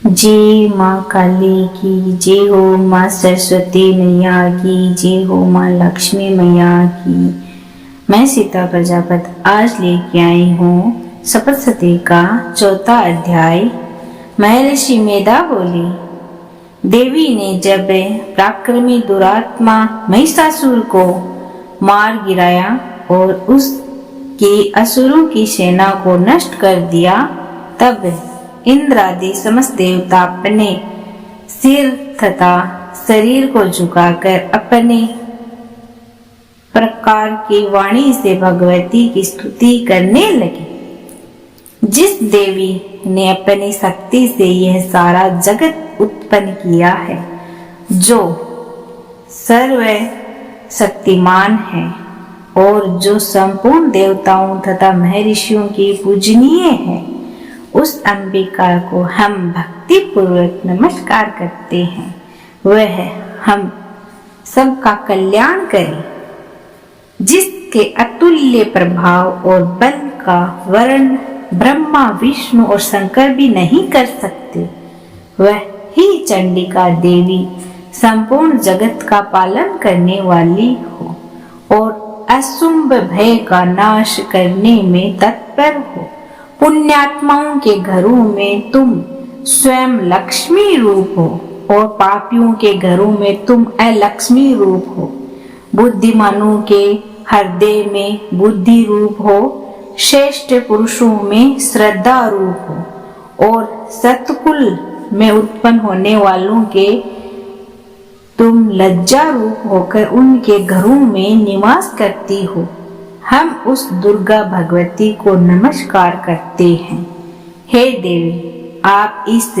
जय माँ काली की जय हो, माँ सरस्वती मैया की जय हो, माँ लक्ष्मी मैया की। मैं सीता प्रजापति आज लेके आई हूँ सप्तशती का चौथा अध्याय। महर्षि मेधा बोली, देवी ने जब पराक्रमी दुरात्मा महिषासुर को मार गिराया और उसकी असुरों की सेना को नष्ट कर दिया, तब इंद्र आदि समस्त देवता अपने सिर तथा शरीर को झुकाकर अपने प्रकार की वाणी से भगवती की स्तुति करने लगे। जिस देवी ने अपनी शक्ति से यह सारा जगत उत्पन्न किया है, जो सर्व शक्तिमान है और जो संपूर्ण देवताओं तथा महर्षियों की पूजनीय है, उस अंबिका को हम भक्ति पूर्वक नमस्कार करते हैं। वह हम सबका कल्याण करे, जिसके अतुल्य प्रभाव और बल का वर्णन ब्रह्मा, विष्णु और शंकर भी नहीं कर सकते। वह ही चंडिका देवी संपूर्ण जगत का पालन करने वाली हो और असुंभ भय का नाश करने में तत्पर हो। पुण्यात्माओं के घरों में तुम स्वयं लक्ष्मी रूप हो और पापियों के घरों में तुम अलक्ष्मी रूप हो। बुद्धिमानों के हृदय में बुद्धि रूप हो, श्रेष्ठ पुरुषों में श्रद्धा रूप हो और सतकुल में उत्पन्न होने वालों के तुम लज्जा रूप होकर उनके घरों में निवास करती हो। हम उस दुर्गा भगवती को नमस्कार करते हैं। हे देवी, आप इस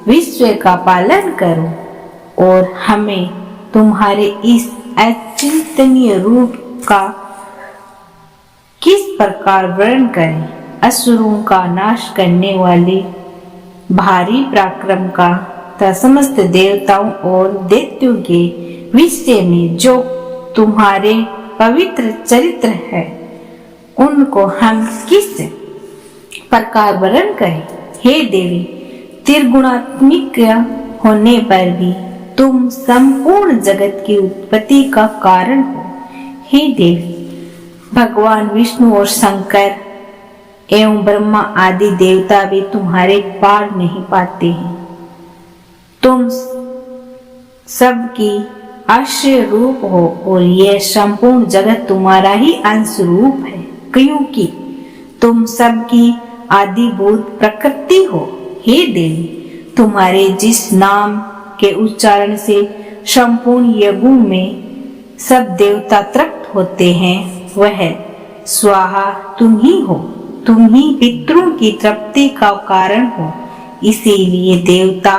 विश्व का पालन करो और हमें तुम्हारे इस अचिंतनीय रूप का किस प्रकार वर्णन करें। असुरों का नाश करने वाले भारी पराक्रम का तथा समस्त देवताओं और दैत्यों के विषय में जो तुम्हारे पवित्र चरित्र है, उनको हम किस प्रकार वर्णन करें। हे देवी, त्रिगुणात्मिक होने पर भी तुम संपूर्ण जगत की उत्पत्ति का कारण हो। हे देवी, भगवान विष्णु और शंकर एवं ब्रह्मा आदि देवता भी तुम्हारे पार नहीं पाते हैं। तुम सबकी आश्रय रूप हो और यह संपूर्ण जगत तुम्हारा ही अंश रूप है, क्योंकि तुम सबकी आदिभूत प्रकृति हो। हे देवी, तुम्हारे जिस नाम के उच्चारण से संपूर्ण यज्ञों में सब देवता तृप्त होते हैं, वह स्वाहा तुम ही हो। तुम ही पितरों की तृप्ति का कारण हो, इसीलिए देवता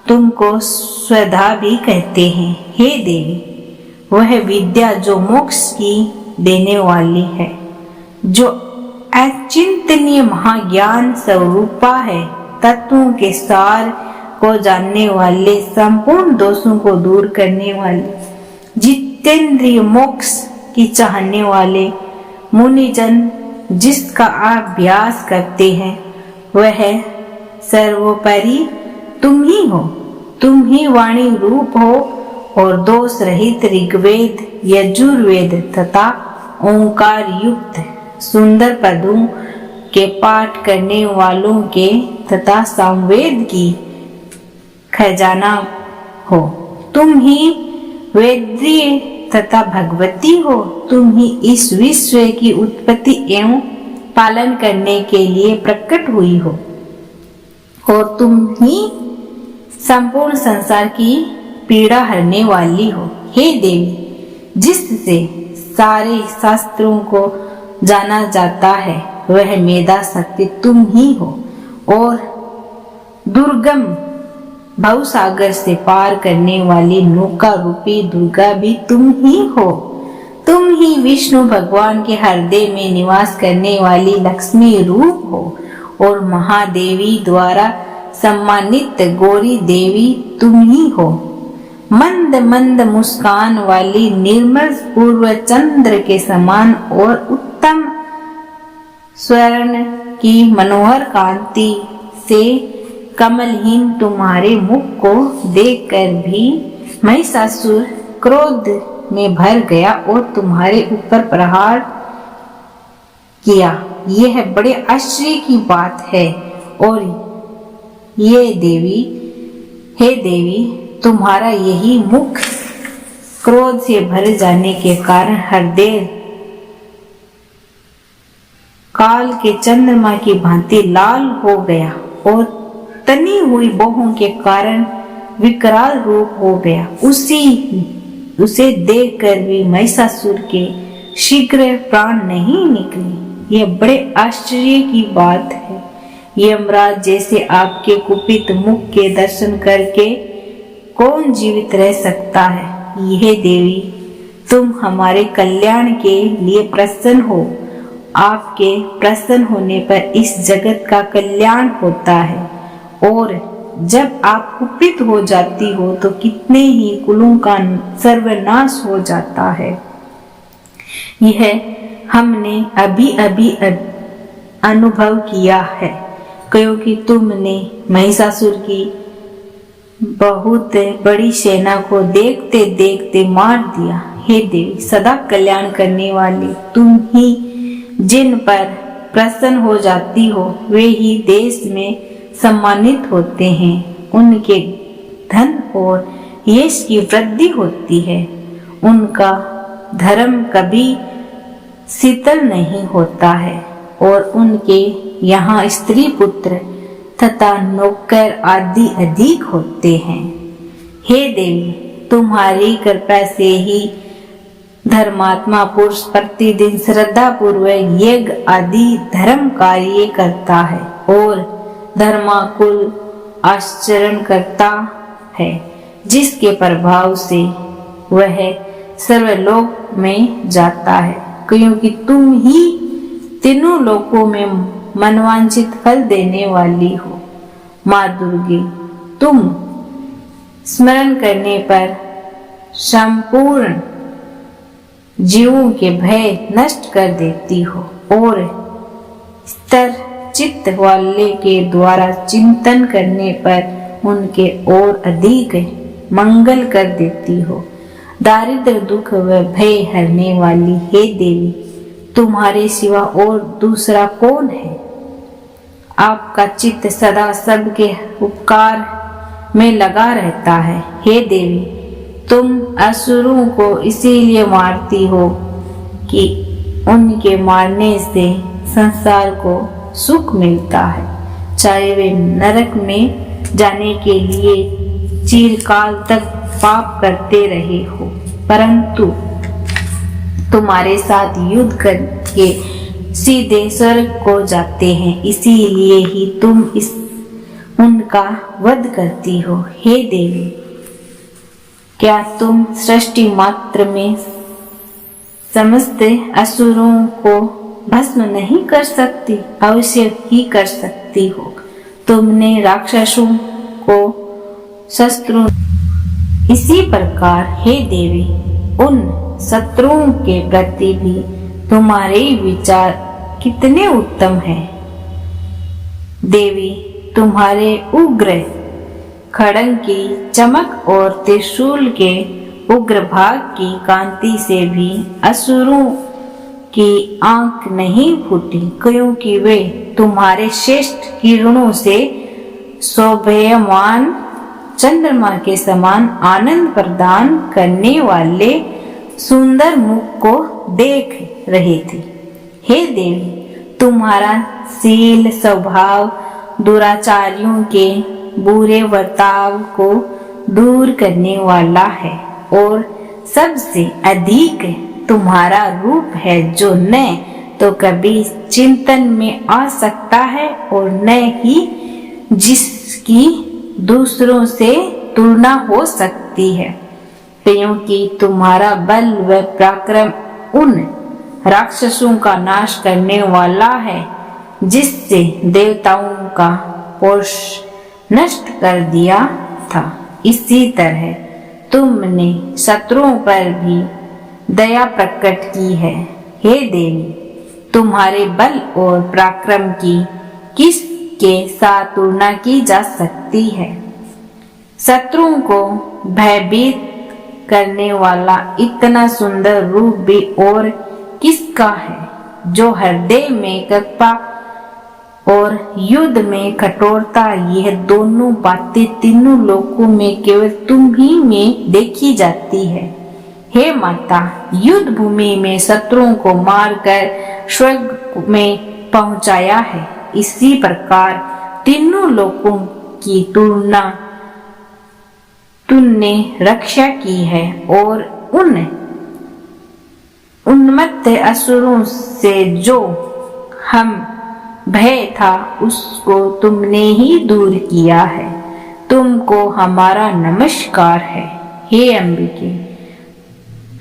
तुमको स्वधा भी कहते हैं। हे देवी, वह विद्या जो मोक्ष की देने वाली है, जो अचिंतनीय महाज्ञान स्वरूपा है, तत्वों के सार को जानने वाले, संपूर्ण दोषों को दूर करने वाले, जितेंद्रिय मोक्ष की चाहने वाले मुनिजन जिसका अभ्यास करते हैं, वह सर्वोपरि तुम ही हो। तुम ही वाणी रूप हो और दोष रहित ऋग्वेद, यजुर्वेद तथा ओंकार युक्त सुंदर पदों के पाठ करने वालों के तथा सामवेद की खजाना हो। तुम ही वेद्य तथा भगवती हो। तुम ही इस विश्व की उत्पत्ति एवं पालन करने के लिए प्रकट हुई हो और तुम ही संपूर्ण संसार की पीड़ा हरने वाली हो। हे देवी, जिससे सारे शास्त्रों को जाना जाता है, वह मेधा शक्ति तुम ही हो और दुर्गम भवसागर से पार करने वाली नौका रूपी दुर्गा भी तुम ही हो। तुम ही विष्णु भगवान के हृदय में निवास करने वाली लक्ष्मी रूप हो और महादेवी द्वारा सम्मानित गौरी देवी तुम ही हो। मंद मंद मुस्कान वाली निर्मल पूर्व चंद्र के समान और उत्तम स्वर्ण की मनोहर कांति से कमलहीन तुम्हारे मुख को देखकर भी महिषासुर क्रोध में भर गया और तुम्हारे ऊपर प्रहार किया। यह बड़े आश्चर्य की बात है। और ये देवी, हे देवी, तुम्हारा यही मुख क्रोध से भर जाने के कारण हृदय काल के चंद्रमा की भांति लाल हो गया और तनी हुई बाहों के कारण विकराल रूप हो गया। उसे देखकर भी महिषासुर के शीघ्र प्राण नहीं निकले। यह बड़े आश्चर्य की बात है। यमराज जैसे आपके कुपित मुख के दर्शन करके कौन जीवित रह सकता है। यह देवी, तुम हमारे कल्याण के लिए प्रसन्न हो। आपके प्रसन्न होने पर इस जगत का कल्याण होता है और जब आप कुपित हो जाती हो तो कितने ही कुलों का सर्वनाश हो जाता है। यह हमने अभी अभी अनुभव किया है, क्योंकि तुमने महिषासुर की बहुत बड़ी सेना को देखते देखते मार दिया। हे देवी, सदा कल्याण करने वाली तुम ही जिन पर प्रसन्न हो जाती हो वे ही देश में सम्मानित होते हैं। उनके धन और यश की वृद्धि होती है। उनका धर्म कभी शीतल नहीं होता है और उनके यहाँ स्त्री पुत्र तथा नौकर आदि अधिक होते हैं। हे देवी, तुम्हारी कृपा से ही धर्मात्मा पुरुष प्रतिदिन श्रद्धा पूर्वक यज्ञ आदि धर्म कार्य करता है और धर्माकुल आचरण करता है, जिसके प्रभाव से वह सर्वलोक में जाता है, क्योंकि तुम ही तीनों लोकों में मनवांछित फल देने वाली हो। माँ दुर्गे, तुम स्मरण करने पर संपूर्ण जीवों के भय नष्ट कर देती हो और स्थिर चित्त वाले के द्वारा चिंतन करने पर उनके और अधिक मंगल कर देती हो। दारिद्र दुख व भय हरने वाली हे देवी, तुम्हारे सिवा और दूसरा कौन है। आपका चित्त सदा सबके उपकार में लगा रहता है। हे देवी, तुम असुरों को इसीलिए मारती हो कि उनके मारने से संसार को सुख मिलता है, चाहे वे नरक में जाने के लिए चिरकाल तक पाप करते रहे हो। परंतु तुम्हारे साथ युद्ध करके सीधे स्वर्ग को जाते हैं, इसीलिए ही तुम उनका वध करती हो। हे देवी, क्या तुम सृष्टि मात्र में समस्त असुरों को भस्म नहीं कर सकती? अवश्य ही कर सकती हो। तुमने राक्षसों को शत्रु, इसी प्रकार हे देवी, उन शत्रुओं के प्रति भी तुम्हारे विचार कितने उत्तम हैं। देवी, तुम्हारे उग्र खड्ग की चमक और त्रिशूल के उग्र भाग की कांति से भी असुरों की आंख नहीं फूटी, क्योंकि वे तुम्हारे श्रेष्ठ किरणों से शोभायमान चंद्रमा के समान आनंद प्रदान करने वाले सुंदर मुख को देख रहे थे। हे देवी, तुम्हारा शील स्वभाव दुराचारियों के बुरे बर्ताव को दूर करने वाला है और सबसे अधिक तुम्हारा रूप है, जो न तो कभी चिंतन में आ सकता है और न ही जिसकी दूसरों से तुलना हो सकती है, क्योंकि तुम्हारा बल व पराक्रम उन राक्षसों का नाश करने वाला है जिससे देवताओं का पोष नष्ट कर दिया था। इसी तरह तुमने शत्रुओं पर भी दया प्रकट की है। हे देवी, तुम्हारे बल और पराक्रम की किस के साथ तुलना की जा सकती है। शत्रुओं को भयभीत करने वाला इतना सुंदर रूप भी और किसका है, जो हृदय में कृपा और युद्ध में कठोरता, यह दोनों बातें तीनों लोकों में केवल तुम ही में देखी जाती है। हे माता, युद्ध भूमि में शत्रुओं को मारकर स्वर्ग में पहुंचाया है, इसी प्रकार तीनों लोकों की तुमने रक्षा की है और उन उन्मत्त असुरों से जो हम भय था उसको तुमने ही दूर किया है। तुमको हमारा नमस्कार है। हे अंबिके,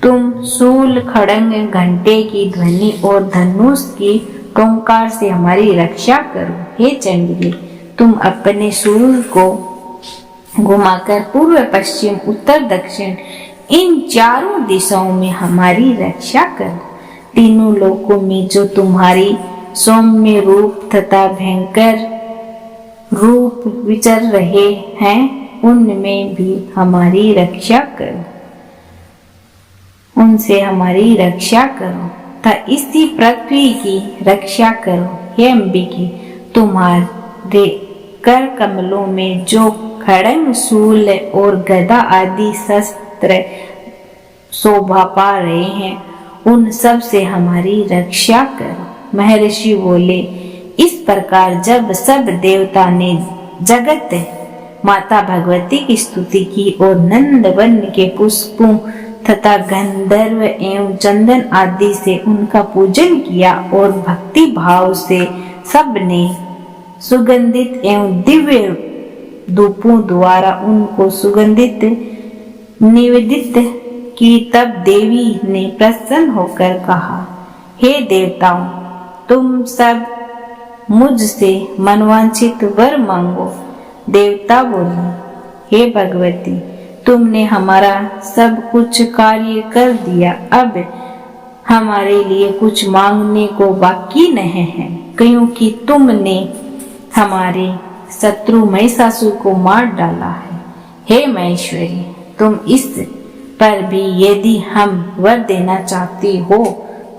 तुम शूल, खड़ंग, घंटे की ध्वनि और धनुष की टोंकार से हमारी रक्षा करो। हे चंडिके, तुम अपने शूल को घुमाकर पूर्व, पश्चिम, उत्तर, दक्षिण इन चारों दिशाओं में हमारी रक्षा करो। तीनों लोकों में जो तुम्हारी सौम्य रूप तथा भयंकर रूप विचर रहे हैं, उनमें भी हमारी रक्षा करो, उनसे हमारी रक्षा करो तथा इसी पृथ्वी की रक्षा करो। हे अंबिके, तुम्हारे कर कमलों में जो खड़ंग, शूल और गदा आदि शस्त्र शोभा पा रहे हैं, उन सब से हमारी रक्षा करो। महर्षि बोले, इस प्रकार जब सब देवता ने जगत माता भगवती की स्तुति की और नंदवन के पुष्पों तथा गंधर्व एवं चंदन आदि से उनका पूजन किया और भक्ति भाव से सबने सुगंधित एवं दिव्य धूपों द्वारा उनको सुगंधित निवेदित की, तब देवी ने प्रसन्न होकर कहा, हे देवताओं, तुम सब मुझसे मनवांछित वर मांगो। देवता बोले, हे भगवती, तुमने हमारा सब कुछ कार्य कर दिया, अब हमारे लिए कुछ मांगने को बाकी नहीं है, क्योंकि तुमने हमारे शत्रु महिषासुर को मार डाला है। हे महेश्वरी, तुम इस पर भी यदि हम वर देना चाहती हो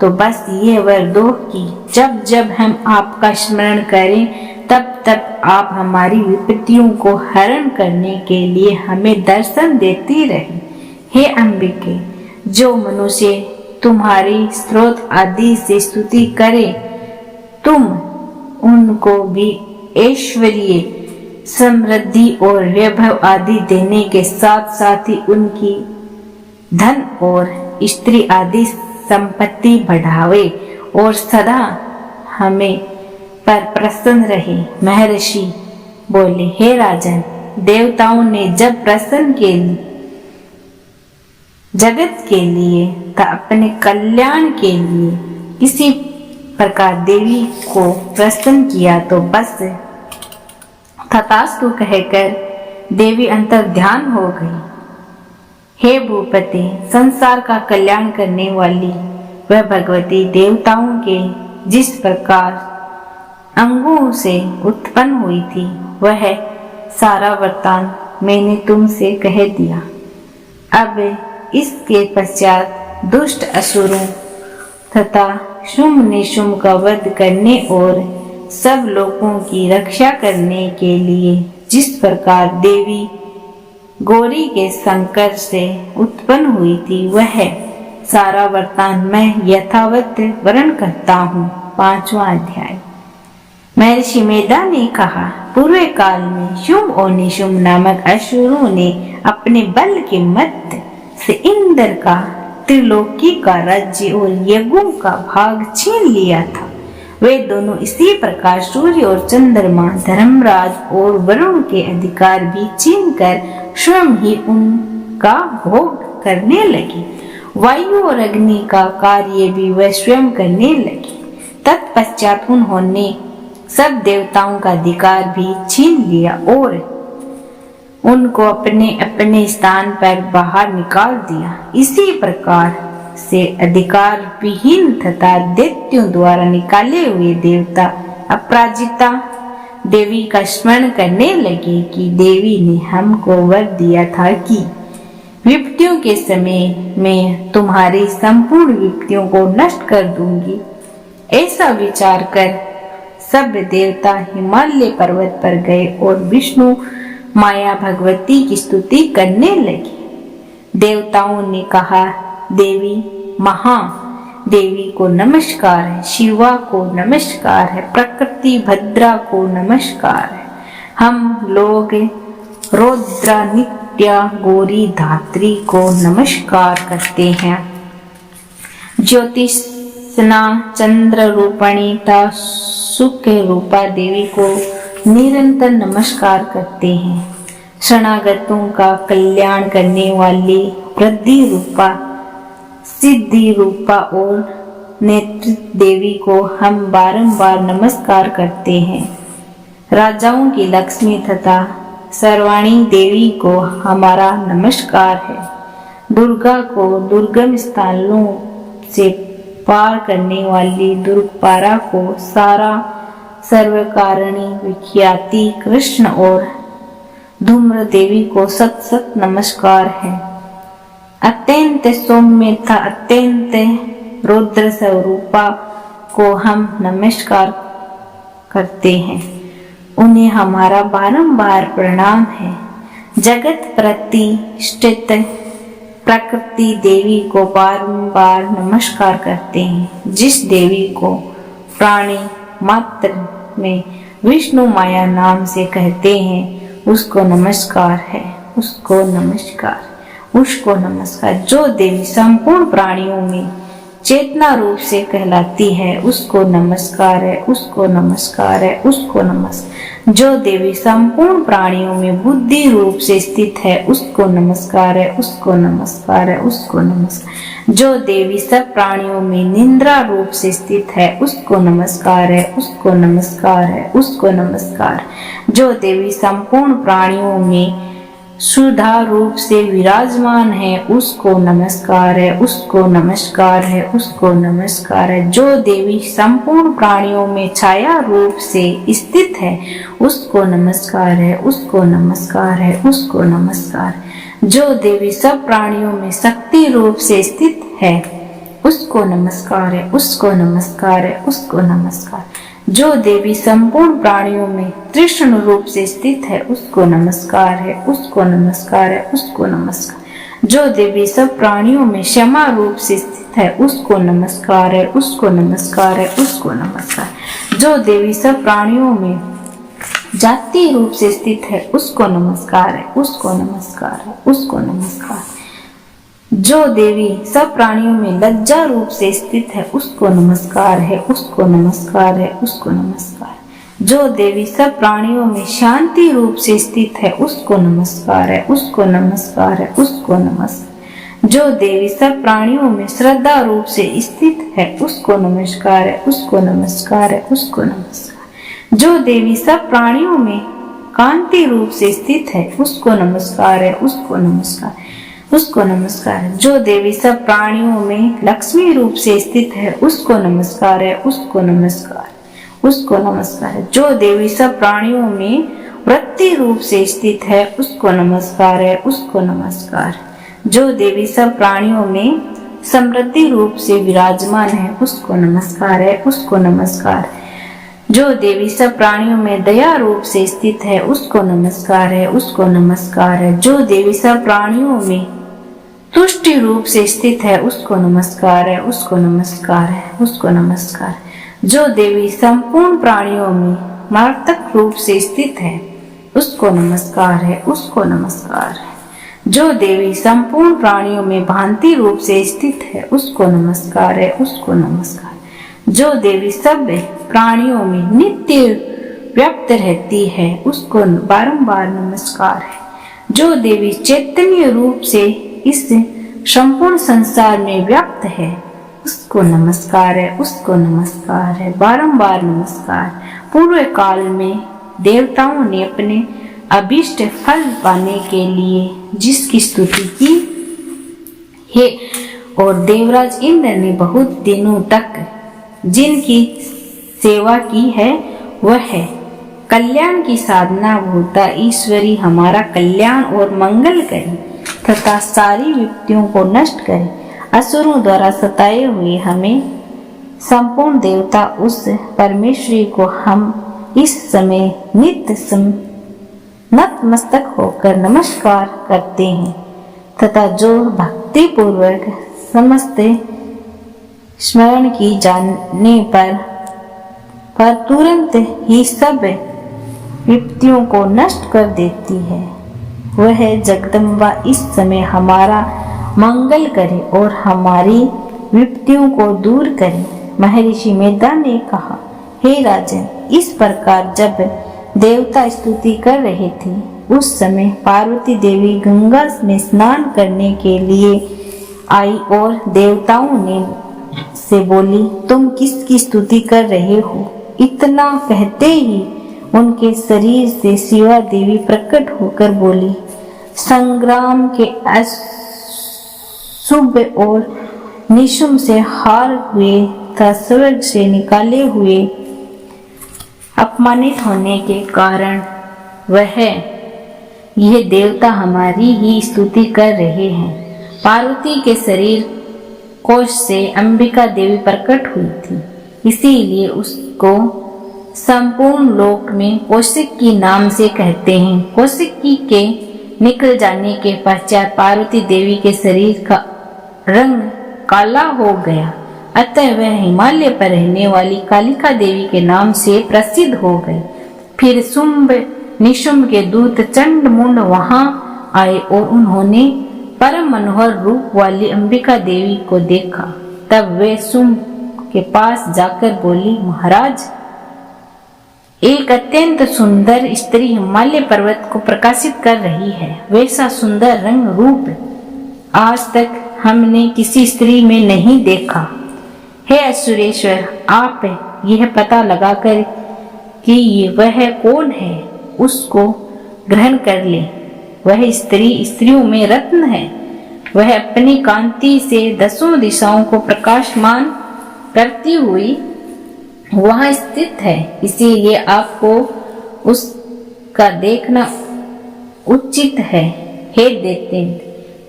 तो बस ये वर दो कि जब जब हम आपका स्मरण करें तब तब आप हमारी विपत्तियों को हरण करने के लिए हमें दर्शन देती रहे। हे अंबिके, जो मनुष्य तुम्हारी स्तोत्र आदि से स्तुति करे, तुम उनको भी ऐश्वर्य, समृद्धि और वैभव आदि देने के साथ साथ ही उनकी धन और स्त्री आदि संपत्ति बढ़ावे और सदा हमें पर प्रसन्न रहे। महर्षि बोले, हे राजन, देवताओं ने जब प्रसन्न के जगत के लिए तथा अपने कल्याण के लिए किसी प्रकार देवी को प्रसन्न किया तो बस तथास्तु कहकर देवी अंतर ध्यान हो गई। हे भूपति, संसार का कल्याण करने वाली वह भगवती देवताओं के जिस प्रकार अंगों से उत्पन्न हुई थी, वह सारा वृत्तांत मैंने तुमसे कह दिया। अब इसके पश्चात दुष्ट असुरों तथा शुंभ निशुंभ का वध करने और सब लोगों की रक्षा करने के लिए जिस प्रकार देवी गौरी के संकर से उत्पन्न हुई थी, वह सारा वृत्तांत मैं यथावत वर्णन करता हूँ। 5वां अध्याय। महर्षि मेधा ने कहा, पूर्व काल में शुंभ और निशुंभ नामक असुरों ने अपने बल के मत से इंद्र का त्रिलोकी का राज्य और यज्ञों का भाग छीन लिया था। वे दोनों इसी प्रकार सूर्य और चंद्रमा, धर्मराज और वरुण के अधिकार भी छीन कर स्वयं ही उनका भोग करने लगे। वायु और अग्नि का कार्य भी वह स्वयं करने लगे। तत्पश्चात उन्होंने सब देवताओं का अधिकार भी छीन लिया और उनको अपने अपने स्थान पर बाहर निकाल दिया। इसी प्रकार से अधिकार विहीन तथा दैत्यों द्वारा निकाले हुए देवता अपराजिता देवी का स्मरण करने लगे कि देवी ने हमको वर दिया था कि विपत्तियों के समय में तुम्हारी संपूर्ण विपत्तियों को नष्ट कर दूंगी। ऐसा विचार कर सब देवता हिमालय पर्वत पर गए और विष्णु माया भगवती की स्तुति करने लगे। देवताओं ने कहा, देवी महादेवी को नमस्कार है, शिवा को नमस्कार है, प्रकृति भद्रा को नमस्कार है। हम लोग रौद्रा नित्या गौरी धात्री को नमस्कार करते हैं। ज्योतिषना चंद्र रूपणीता सुख रूपा देवी को निरंतर नमस्कार करते हैं। शरणागतों का कल्याण करने वाली वृद्धि रूपा, सिद्धि रूपा और नेतृत्व देवी को हम बारंबार नमस्कार करते हैं। राजाओं की लक्ष्मी तथा सर्वाणी देवी को हमारा नमस्कार है। दुर्गा को दुर्गम स्थानों से पार करने वाली दुर्गपारा को सारा सर्वकारिणी विख्याति कृष्ण और धूम्र देवी को सत सत नमस्कार है। अत्यंत सौम्य तथा अत्यंत रुद्र स्वरूपा को हम नमस्कार करते हैं। उन्हें हमारा बारंबार प्रणाम है। जगत प्रतिष्ठित प्रकृति देवी को बारंबार नमस्कार करते हैं। जिस देवी को प्राणी मात्र में विष्णु माया नाम से कहते हैं, उसको नमस्कार है, उसको नमस्कार, उसको नमस्कार। जो देवी संपूर्ण प्राणियों में चेतना रूप से कहलाती है, उसको नमस्कार है, उसको नमस्कार है, उसको नमस्कार। जो देवी संपूर्ण प्राणियों में बुद्धि रूप से स्थित है, उसको नमस्कार है, उसको नमस्कार है, उसको नमस्कार। जो देवी सब प्राणियों में निंद्रा रूप से स्थित है, उसको नमस्कार है, उसको नमस्कार है, उसको नमस्कार। जो देवी संपूर्ण प्राणियों में सुधा रूप से विराजमान है, उसको नमस्कार है, उसको नमस्कार है, उसको नमस्कार है। जो देवी संपूर्ण प्राणियों में छाया रूप से स्थित है, उसको नमस्कार है, उसको नमस्कार है, उसको नमस्कार। जो देवी सब प्राणियों में शक्ति रूप से स्थित है, उसको नमस्कार है, उसको नमस्कार है, उसको नमस्कार। जो देवी संपूर्ण प्राणियों में कृष्ण रूप से स्थित है, उसको नमस्कार है, उसको नमस्कार है, उसको नमस्कार। जो देवी सब प्राणियों में क्षमा रूप से स्थित है, उसको नमस्कार है, उसको नमस्कार है, उसको नमस्कार। जो देवी सब प्राणियों में जाति रूप से स्थित है, उसको नमस्कार है, उसको नमस्कार है, उसको नमस्कार। जो देवी सब प्राणियों में लज्जा रूप से स्थित है, उसको नमस्कार है, उसको नमस्कार है, उसको नमस्कार। जो देवी सब प्राणियों में शांति रूप से स्थित है, उसको नमस्कार है, उसको नमस्कार है, उसको नमस्कार। जो देवी सब प्राणियों में श्रद्धा रूप से स्थित है, उसको नमस्कार है, उसको नमस्कार है, उसको नमस्कार। जो देवी सब प्राणियों में कांति रूप से स्थित है, उसको नमस्कार है, उसको नमस्कार, उसको नमस्कार। जो देवी सब प्राणियों में लक्ष्मी रूप से स्थित है, उसको नमस्कार है, उसको नमस्कार, उसको नमस्कार। जो देवी सब प्राणियों में वृत्ति रूप से स्थित है, उसको नमस्कार है, उसको नमस्कार। जो देवी सब प्राणियों में समृद्धि रूप से विराजमान है, उसको नमस्कार है, उसको नमस्कार। जो देवी सब प्राणियों में दया रूप से स्थित है, उसको नमस्कार है, उसको नमस्कार है। जो देवी सब प्राणियों में तुष्टि रूप से स्थित है, उसको नमस्कार है, उसको नमस्कार है, उसको नमस्कार। जो देवी संपूर्ण प्राणियों में मार्तक रूप से स्थित है, उसको नमस्कार है, उसको नमस्कार है। जो देवी संपूर्ण प्राणियों में भांति रूप से स्थित है, उसको नमस्कार है, उसको नमस्कार। जो देवी सब प्राणियों में नित्य व्याप्त रहती है, उसको बारंबार नमस्कार है। जो देवी चैतन्य रूप से इस संपूर्ण संसार में व्याप्त है, उसको नमस्कार है, उसको नमस्कार है, बारंबार नमस्कार। पूर्व काल में देवताओं ने अपने अभीष्ट फल पाने के लिए जिसकी स्तुति की है और देवराज इंद्र ने बहुत दिनों तक जिनकी सेवा की है, वह है कल्याण की साधना भूता ईश्वरी हमारा कल्याण और मंगल करे तथा सारी विपत्तियों को नष्ट करे। असुरों द्वारा सताए हुए हमें संपूर्ण देवता उस परमेश्वरी को हम इस समय नित्य नतमस्तक होकर नमस्कार करते हैं तथा जो भक्ति पूर्वक समस्त स्मरण की जाने पर तुरंत ही सब विपत्तियों को नष्ट कर देती है, वह जगदम्बा इस समय हमारा मंगल करे और हमारी विपत्तियों को दूर करे। महर्षि मेधा ने कहा, हे राजन, इस प्रकार जब देवता स्तुति कर रहे थे उस समय पार्वती देवी गंगा में स्नान करने के लिए आई और देवताओं ने से बोली, तुम किसकी स्तुति कर रहे हो? इतना कहते ही उनके शरीर से शिवा देवी प्रकट होकर बोली, संग्राम के अशुभ और निशुम से हार हुए तथा स्वर्ग से निकाले हुए अपमानित होने के कारण यह देवता हमारी ही स्तुति कर रहे हैं। पार्वती के शरीर कोश से अंबिका देवी प्रकट हुई थी, इसीलिए उसको संपूर्ण लोक में कौशिकी नाम से कहते हैं। कौशिकी के निकल जाने के पश्चात पार्वती देवी के शरीर का रंग काला हो गया, अतः वह हिमालय पर रहने वाली कालिका देवी के नाम से प्रसिद्ध हो गई। फिर शुंभ निशुंभ के दूत चंड मुंड वहां आए और उन्होंने परम मनोहर रूप वाली अंबिका देवी को देखा। तब वे शुंभ के पास जाकर बोली, महाराज, एक अत्यंत सुंदर स्त्री हिमालय पर्वत को प्रकाशित कर रही है। वैसा सुंदर रंग रूप आज तक हमने किसी स्त्री में नहीं देखा। हे असुरेश्वर, आप यह पता लगाकर कि ये वह कौन है उसको ग्रहण कर ले। वह स्त्री स्त्रियों में रत्न है। वह अपनी कांति से दसों दिशाओं को प्रकाशमान करती हुई वहां स्थित है, इसीलिए आपको उसका देखना उचित है। हे दैत्य,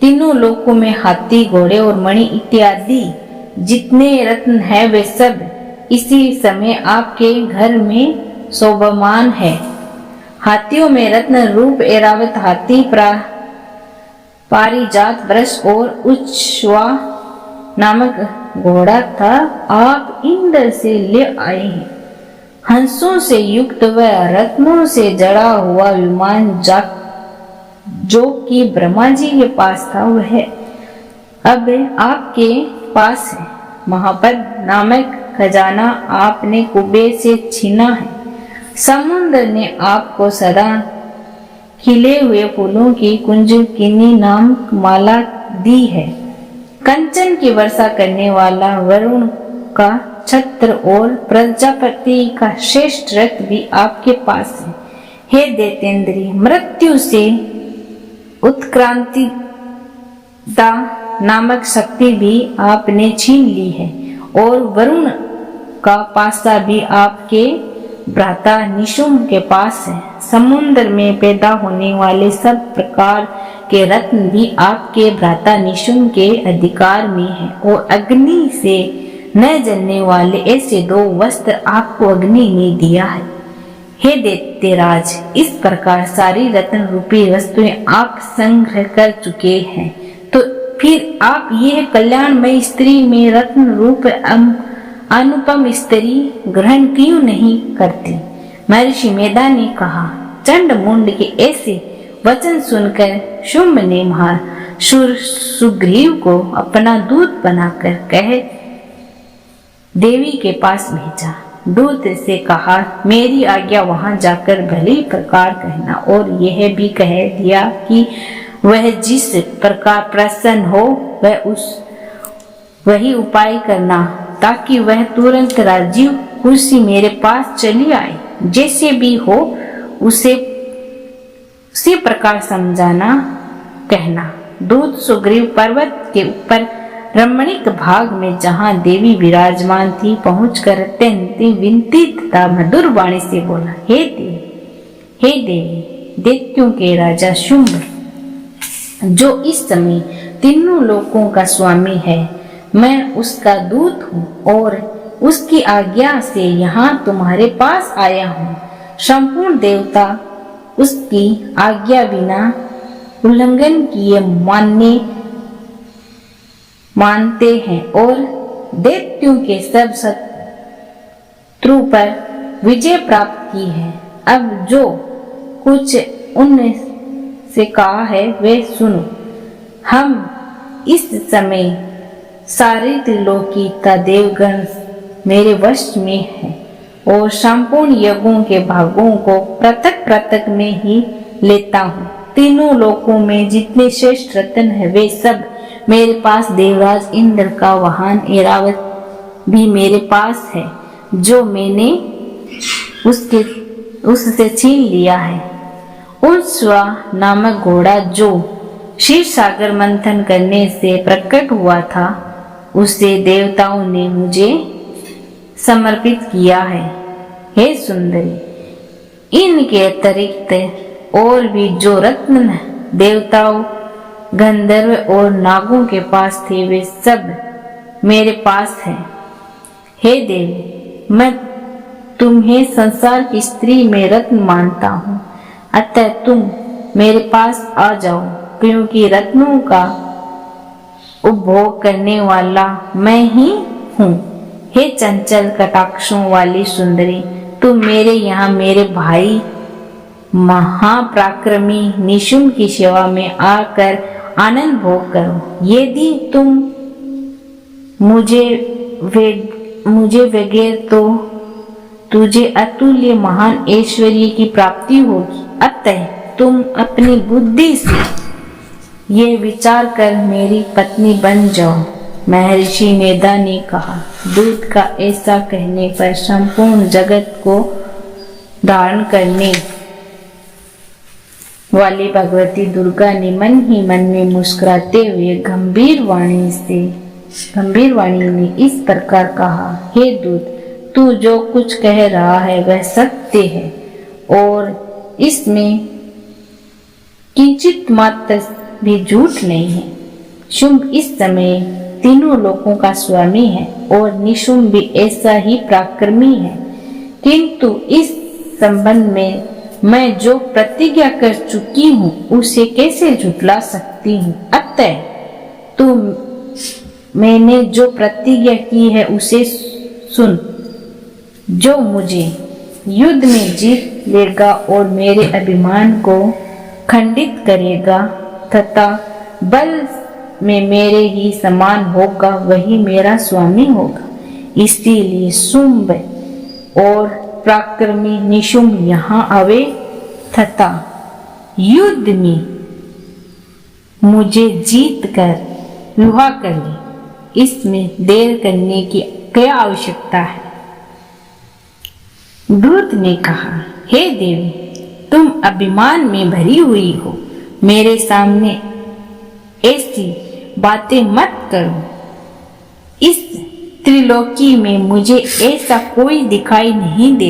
तीनों लोकों में हाथी, घोड़े और मणि इत्यादि जितने रत्न है वे सब इसी समय आपके घर में शोभमान है। हाथियों में रत्न रूप ऐरावत हाथी, पारिजात वृक्ष और उच्चवा नामक घोड़ा था। आप इंद्र से ले आए हैं। हंसों से युक्त व रत्नों से जड़ा हुआ विमान जो कि ब्रह्मा जी के पास था वह अब आपके पास है। महापद नामक खजाना आपने कुबेर से छीना है। समुद्र ने आपको सदा खिले हुए फूलों की कुंजकिनी नामक माला दी है। कंचन की वर्षा करने वाला वरुण का छत्र और प्रजापति का श्रेष्ठ रथ भी आपके पास है। हे दैतेंद्री, मृत्यु से उत्क्रांति नामक शक्ति भी आपने छीन ली है और वरुण का पासा भी आपके भ्राता निशुंभ के पास है। समुद्र में पैदा होने वाले सब प्रकार के रत्न भी आपके भ्राता निशुंभ के अधिकार में है और अग्नि से न जलने वाले ऐसे दो वस्त्र आपको अग्नि ने दिया है। हे दैत्यराज, इस प्रकार सारी रत्न रूपी वस्तुएं आप संग्रह कर चुके हैं, तो फिर आप यह कल्याणमय स्त्री में रत्न रूप अनुपम स्त्री ग्रहण क्यों नहीं करते? महर्षि मेधा ने कहा। चंड मुंड के ऐसे वचन सुनकर शुंभ ने सुग्रीव को अपना दूत बनाकर कह देवी के पास भेजा। दूत से कहा, मेरी आज्ञा वहां जाकर भली प्रकार कहना और यह भी कह दिया कि वह जिस प्रकार प्रसन्न हो वही उपाय करना, ताकि वह तुरंत राजीव कुर्सी मेरे पास चली आए। जैसे भी हो उसे उसी प्रकार समझाना कहना। दूत सुग्रीव पर्वत के ऊपर रमणीक भाग में जहाँ देवी विराजमान थी पहुंचकर अत्यंत विनती तथा मधुर वाणी से बोला, हे देवी, हे देवी, दैत्यों के राजा शुंभ, जो इस समय तीनों लोकों का स्वामी है, मैं उसका दूत हूँ और उसकी आज्ञा से यहाँ तुम्हारे पास आया हूँ। संपूर्ण देवता उसकी आज्ञा बिना उल्लंघन किए मानते हैं और दैत्यों के सब शत्रु पर विजय प्राप्त की है। अब जो कुछ उनसे कहा है वे सुनो। हम इस समय सारे त्रिलोकी का देवगण मेरे वश में है और संपूर्ण यज्ञों के भागों को पृथक पृथक में ही लेता हूँ। तीनों लोकों में जितने श्रेष्ठ रत्न है वे सब मेरे पास, देवराज इंद्र का वाहन ऐरावत भी मेरे पास है, जो मैंने उससे छीन लिया है। उल्स्वा नामक घोड़ा जो क्षीर सागर मंथन करने से प्रकट हुआ था, उसे देवताओं ने मुझे समर्पित किया है। हे सुंदरी, इनके अतिरिक्त और भी जो रत्न देवताओं, गंधर्व और नागों के पास थे वे सब मेरे पास है। हे देवी, मैं तुम्हें संसार की स्त्री में रत्न मानता हूँ, अतः तुम मेरे पास आ जाओ, क्योंकि रत्नों का उपभोग करने वाला मैं ही हूँ। हे चंचल कटाक्षों वाली सुंदरी, तुम मेरे यहाँ मेरे भाई महापराक्रमी निशुम्भ की सेवा में आकर आनंद भोग करो। यदि तुम मुझे बगैर तो तुझे अतुल्य महान ऐश्वर्य की प्राप्ति होगी। अतः तुम अपनी बुद्धि से ये विचार कर मेरी पत्नी बन जाओ। महर्षि मेधा ने कहा। दूत का ऐसा कहने पर संपूर्ण जगत को धारण करने वाली भगवती दुर्गा ने मन ही मन में मुस्कुराते हुए गंभीर वाणी में इस प्रकार कहा, हे दूत, तू जो कुछ कह रहा है वह सत्य है और इसमें किंचित मात्र भी झूठ नहीं है। शुंभ इस समय तीनों लोकों का स्वामी है और निशुंभ भी ऐसा ही पराक्रमी है, किंतु इस संबंध में मैं जो प्रतिज्ञा कर चुकी हूँ उसे कैसे झुठला सकती हूँ। अतः तुम मैंने जो प्रतिज्ञा की है उसे सुन। जो मुझे युद्ध में जीत लेगा और मेरे अभिमान को खंडित करेगा तथा बल में मेरे ही समान होगा, वही मेरा स्वामी होगा। इसीलिए शुंभ और पराक्रमी निशुंभ यहाँ आवे तथा युद्ध में मुझे जीत कर विवाह कर ले। इसमें देर करने की क्या आवश्यकता है। दूत ने कहा, हे देवी, तुम अभिमान में भरी हुई हो, मेरे सामने ऐसी बातें मत करो। इस त्रिलोकी में मुझे ऐसा कोई दिखाई नहीं दे